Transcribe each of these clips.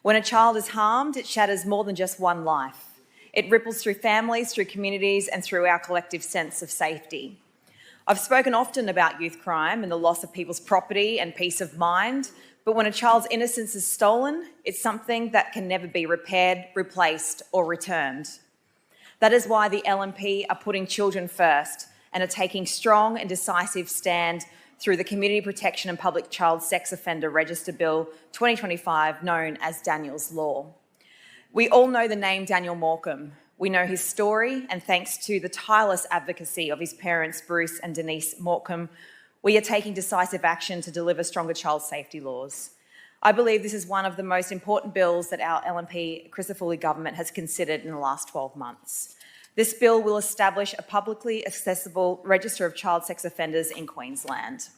When a child is harmed, it shatters more than just one life. It ripples through families, through communities, and through our collective sense of safety. I've spoken often about youth crime and the loss of people's property and peace of mind, but when a child's innocence is stolen, it's something that can never be repaired, replaced, or returned. That is why the LNP are putting children first and are taking strong and decisive stand through the Community Protection and Public Child Sex Offender Register Bill 2025, known as Daniel's Law. We all know the name Daniel Morcombe. We know his story, and thanks to the tireless advocacy of his parents, Bruce and Denise Morcombe, we are taking decisive action to deliver stronger child safety laws. I believe this is one of the most important bills that our LNP Crisafulli government has considered in the last 12 months. This bill will establish a publicly accessible register of child sex offenders in Queensland.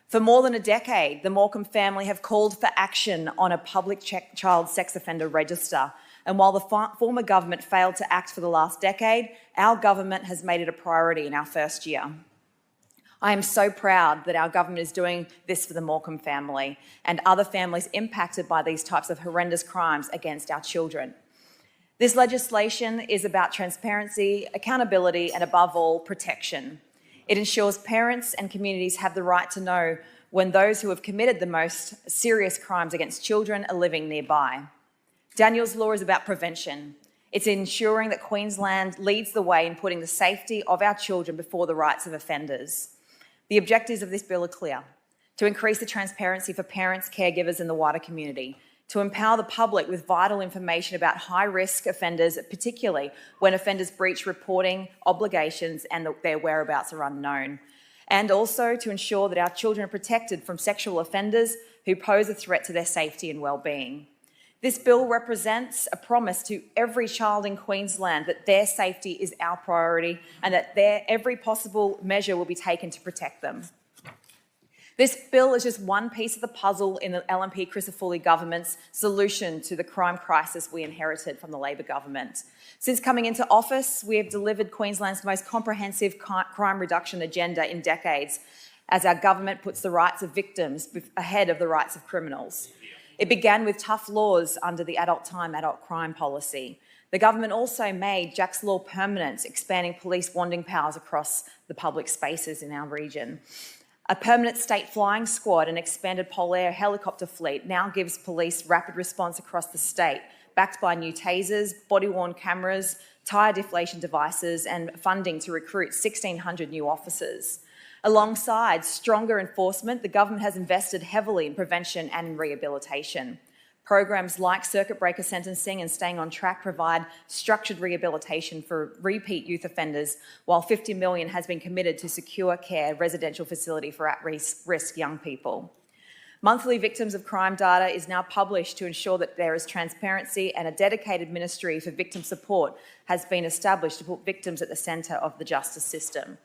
For more than a decade, the Morcombe family have called for action on a public child sex offender register. And while the former government failed to act for the last decade, our government has made it a priority in our first year. I am so proud that our government is doing this for the Morcombe family and other families impacted by these types of horrendous crimes against our children. This legislation is about transparency, accountability, and above all, protection. It ensures parents and communities have the right to know when those who have committed the most serious crimes against children are living nearby. Daniel's Law is about prevention. It's ensuring that Queensland leads the way in putting the safety of our children before the rights of offenders. The objectives of this bill are clear: to increase the transparency for parents, caregivers and the wider community, to empower the public with vital information about high-risk offenders, particularly when offenders breach reporting obligations and their whereabouts are unknown, and also to ensure that our children are protected from sexual offenders who pose a threat to their safety and well-being. This bill represents a promise to every child in Queensland that their safety is our priority and that every possible measure will be taken to protect them. This bill is just one piece of the puzzle in the LNP Crisafulli government's solution to the crime crisis we inherited from the Labor government. Since coming into office, we have delivered Queensland's most comprehensive crime reduction agenda in decades, as our government puts the rights of victims ahead of the rights of criminals. It began with tough laws under the adult time, adult crime policy. The government also made Jack's Law permanent, expanding police bonding powers across the public spaces in our region. A permanent state flying squad and expanded Polair helicopter fleet now gives police rapid response across the state, backed by new tasers, body-worn cameras, tyre deflation devices and funding to recruit 1,600 new officers. Alongside stronger enforcement, the government has invested heavily in prevention and in rehabilitation. Programs like circuit breaker sentencing and staying on track provide structured rehabilitation for repeat youth offenders, while $50 million has been committed to secure care residential facility for at-risk young people. Monthly victims of crime data is now published to ensure that there is transparency, and a dedicated ministry for victim support has been established to put victims at the centre of the justice system.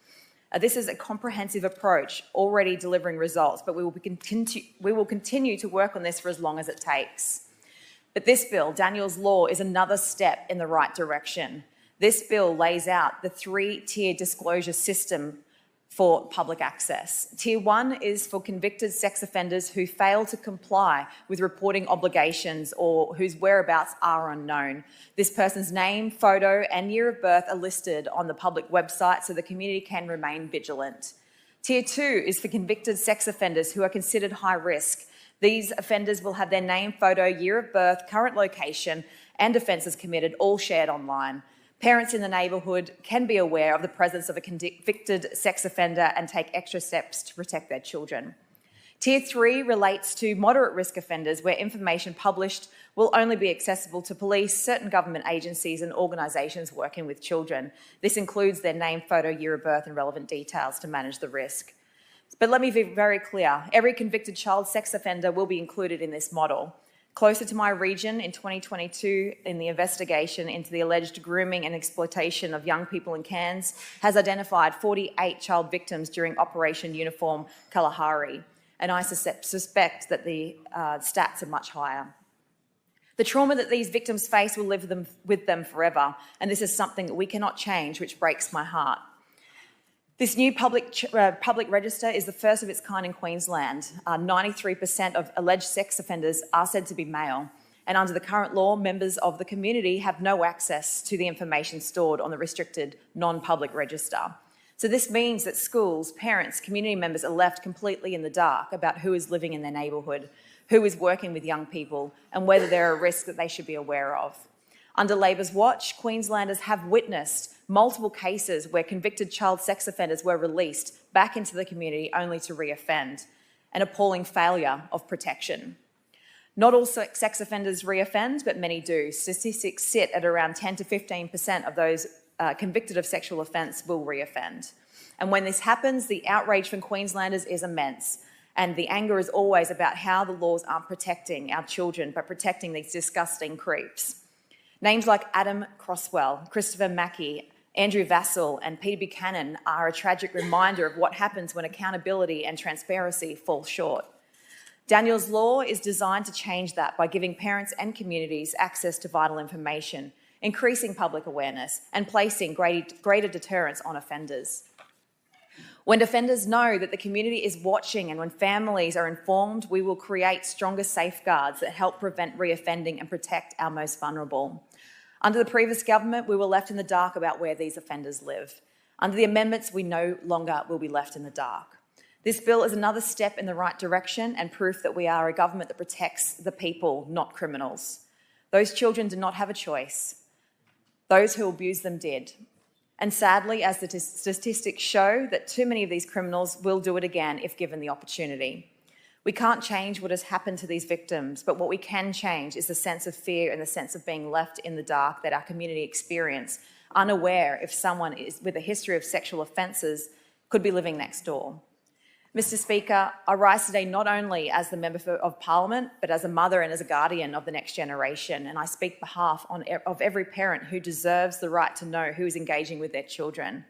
This is a comprehensive approach, already delivering results, but we will continue to work on this for as long as it takes. But this bill, Daniel's Law, is another step in the right direction. This bill lays out the three-tier disclosure system for public access. Tier 1 is for convicted sex offenders who fail to comply with reporting obligations or whose whereabouts are unknown. This person's name, photo and year of birth are listed on the public website so the community can remain vigilant. Tier 2 is for convicted sex offenders who are considered high risk. These offenders will have their name, photo, year of birth, current location and offences committed all shared online. Parents in the neighbourhood can be aware of the presence of a convicted sex offender and take extra steps to protect their children. Tier 3 relates to moderate risk offenders, where information published will only be accessible to police, certain government agencies and organisations working with children. This includes their name, photo, year of birth and relevant details to manage the risk. But let me be very clear, every convicted child sex offender will be included in this model. Closer to my region, in 2022, in the investigation into the alleged grooming and exploitation of young people in Cairns, has identified 48 child victims during Operation Uniform Kalahari, and I suspect that the stats are much higher. The trauma that these victims face will live with them forever, and this is something that we cannot change, which breaks my heart. This new public register is the first of its kind in Queensland. 93% of alleged sex offenders are said to be male, and under the current law, members of the community have no access to the information stored on the restricted non-public register. So this means that schools, parents, community members are left completely in the dark about who is living in their neighbourhood, who is working with young people, and whether there are risks that they should be aware of. Under Labor's watch, Queenslanders have witnessed multiple cases where convicted child sex offenders were released back into the community only to reoffend, an appalling failure of protection. Not all sex offenders reoffend, but many do. Statistics sit at around 10 to 15% of those convicted of sexual offence will reoffend. And when this happens, the outrage from Queenslanders is immense. And the anger is always about how the laws aren't protecting our children, but protecting these disgusting creeps. Names like Adam Croswell, Christopher Mackey, Andrew Vassell and Peter Buchanan are a tragic reminder of what happens when accountability and transparency fall short. Daniel's law is designed to change that by giving parents and communities access to vital information, increasing public awareness and placing greater deterrence on offenders. When offenders know that the community is watching and when families are informed, we will create stronger safeguards that help prevent reoffending and protect our most vulnerable. Under the previous government, we were left in the dark about where these offenders live. Under the amendments, we no longer will be left in the dark. This bill is another step in the right direction and proof that we are a government that protects the people, not criminals. Those children did not have a choice. Those who abused them did. And sadly, as the statistics show, that too many of these criminals will do it again if given the opportunity. We can't change what has happened to these victims, but what we can change is the sense of fear and the sense of being left in the dark that our community experience, unaware if someone is with a history of sexual offences could be living next door. Mr Speaker, I rise today not only as the Member of Parliament, but as a mother and as a guardian of the next generation, and I speak on behalf of every parent who deserves the right to know who is engaging with their children.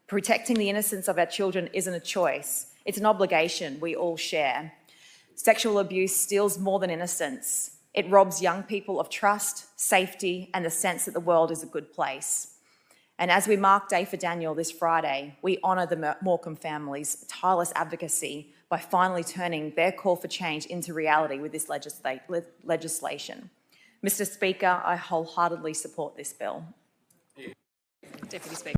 Protecting the innocence of our children isn't a choice, it's an obligation we all share. Sexual abuse steals more than innocence. It robs young people of trust, safety, and the sense that the world is a good place. And as we mark Day for Daniel this Friday, we honour the Morecambe family's tireless advocacy by finally turning their call for change into reality with this legislation. Mr Speaker, I wholeheartedly support this bill. Deputy Speaker.